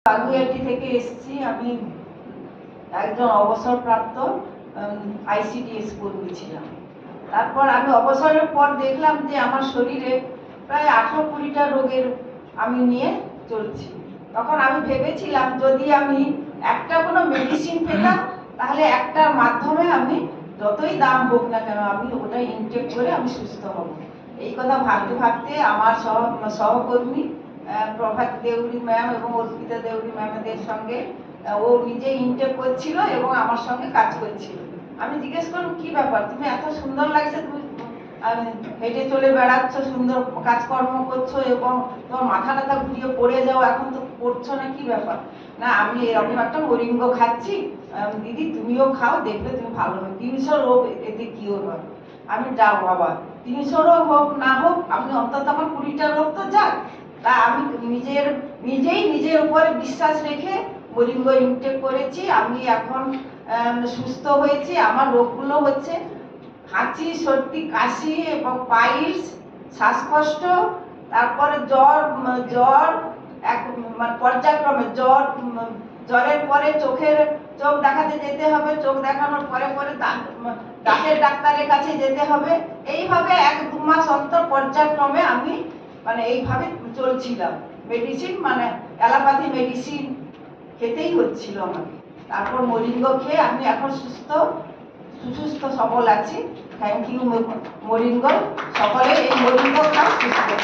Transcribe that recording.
বাগুইআটি থেকে এসেছি। আমি একজন অবসরপ্রাপ্ত আইসিডিএস কর্মী ছিলাম। তারপর আমি অবসরের পর দেখলাম যে আমার শরীরে প্রায় 18-20টা রোগের আমি নিয়ে চলছি। তখন আমি ভেবেছিলাম যদি আমি একটা কোনো মেডিসিন পেতাম তাহলে একটার মাধ্যমে আমি যতই দাম হোক না কেন আমি ওটা ইনটেক করে আমি সুস্থ হব। এই কথা ভাবতে ভাবতে আমার সহকর্মী প্রভাত দেউরি ম্যাম এবং অর্পিতা দেউরি ম্যামদের সঙ্গে ও নিজে ইনটেক করছিল এবং আমার সঙ্গে কাজ করছিল। আমি জিজ্ঞেস করলাম কি ব্যাপার, তুমি এত সুন্দর লাগছে, তুমি হেঁটে চলে বেড়াচ্ছ, সুন্দর কাজকর্ম করছো এবং তোমার মাথা টাথা ঘুরিয়ে পড়ে যাও, এখন তো পড়ছো না, কি ব্যাপার? না আমি এরকম একটা মরিঙ্গ খাচ্ছি, দিদি তুমিও খাও, দেখবে তুমি ভালো হবে, 300 রোগ এতে কিওর হবে। আমি যাও বাবা, 300 রোগ হোক না হোক, আমি অন্তত আমার 20টা রোগ তো যাক। তা আমি নিজের উপরে বিশ্বাস রেখে মরিঙ্গ ইনটেক করেছি। আমি এখন সুস্থ হয়েছি। আমার রোগগুলো হচ্ছে হাঁচি, সর্দি, কাশি এবং পাইলস, শ্বাসকষ্ট, তারপরে জ্বর মানে পর্যায়ক্রমে জ্বরের পরে চোখ দেখাতে যেতে হবে, চোখ দেখানোর পরে পরে দাঁতের ডাক্তারের কাছে যেতে হবে। এইভাবে 1-2 মাস অন্তর পর্যায়ক্রমে আমি মানে এইভাবে চলছিলাম। মেডিসিন মানে অ্যালোপ্যাথি মেডিসিন খেতেই হচ্ছিল আমাকে। তারপর মরিঙ্গ খেয়ে আমি এখন সুস্থ সবল আছি। Thank you moringa. সকলে এই মরিঙ্গ খাও, সুস্থ থাকো।